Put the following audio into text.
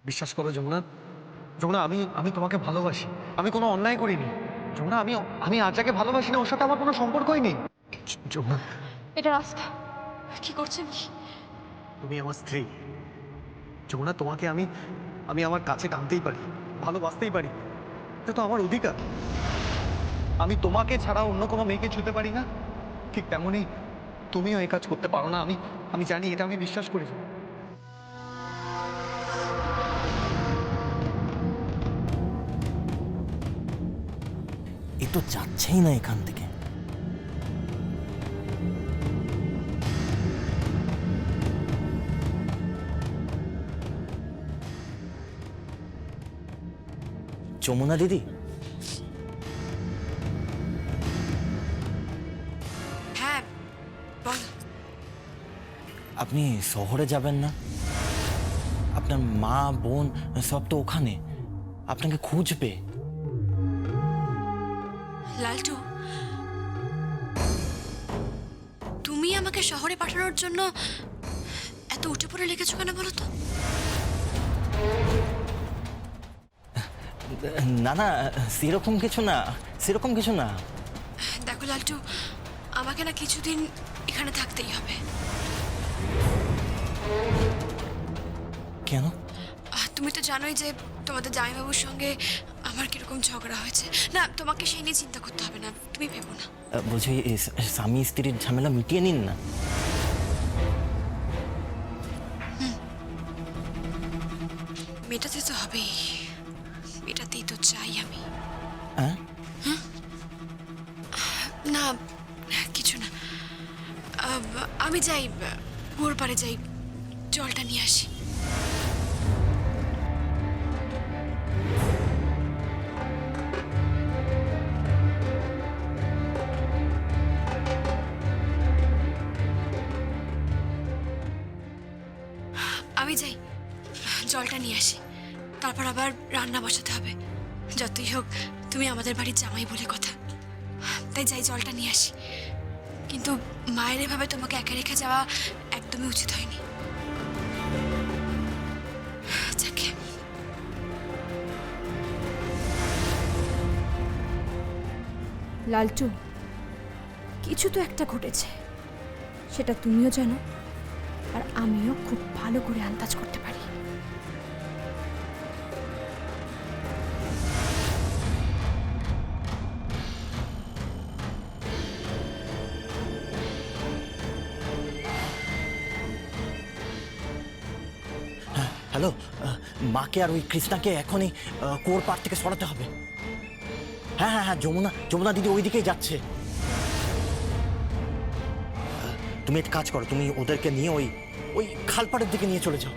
বিশ্বাস করো যমুনা, যমুনা আমি আমি তোমাকে ভালোবাসি। আমি কোনো অন্যায় করিনি যমুনা। আমি আমি আজ যাকে ভালোবাসি না ওর সাথে আমার কোনো সম্পর্কই নেই। যমুনা, এটা রাস্তা কি করছেন কি? তুমি আমার স্ত্রী যমুনা। তোমাকে আমি আমি আমার কাছে টানতেই পারি, ভালোবাসতেই পারি। এটা তো আমার অধিকার। আমি তোমাকে ছাড়া অন্য কোনো মেয়েকে ছুতে পারি না, ঠিক তেমনই তুমিও এই কাজ করতে পারো না। আমি আমি জানি, এটা আমি বিশ্বাস করি। এ তো যাচ্ছেই না এখান থেকে। যমুনা দিদি, হ্যাঁ বল। আপনি শহরে যাবেন না? আপনার মা বোন সব তো ওখানে, আপনাকে খুঁজবে। লালটু, তুমি আমাকে শহরে পাঠানোর জন্য এত উঠে পড়ে লেগেছো কেন বলো তো? না না, সেরকম কিছু না, সেরকম কিছু না। দেখো লালটু, আমাকে না কিছুদিন এখানে থাকতেই হবে। কেন? তুমি তো জানোই যে তোমাদের জামাইবাবুর সঙ্গে আমার কিরকম ঝগড়া হয়েছে। না, তোমাকে সেই নিয়ে চিন্তা করতে হবে না, তুমি ভেবো না। বলছি, স্বামী স্ত্রীর ঝামেলা মিটিয়ে নিন না। মেটাতে তো হবেই, মেটাতেই তো চাই আমি। হ্যাঁ? না কিছু না, আমি যাই, কুয়োর পাড়ে যাই, জলটা নিয়ে আসি। আমি যাই, জলটা নিয়ে আসি, তারপর আবার রান্না বসাতে হবে। যতই হোক তুমি আমাদের বাড়ির জামাই বলে কথা, তাই যাই জলটা নিয়ে আসি। কিন্তু মায়ের এভাবে তোমাকে একা রেখে যাওয়া একদমই উচিত হয়নি। যাকে লালটু, কিছু তো একটা ঘটেছে, সেটা তুমিও জানো আর আমিও খুব ভালো করে আন্দাজ করতে পারি। হ্যালো, মাকে আর ওই কৃষ্ণাকে এখনই কুয়োর পাড় থেকে সরাতে হবে। হ্যাঁ হ্যাঁ হ্যাঁ, যমুনা যমুনা দিদি ওই দিকেই যাচ্ছে। তুমি একটা কাজ করো, তুমি ওদেরকে নিয়ে ওই ওই খালপাড়ের দিকে নিয়ে চলে যাও।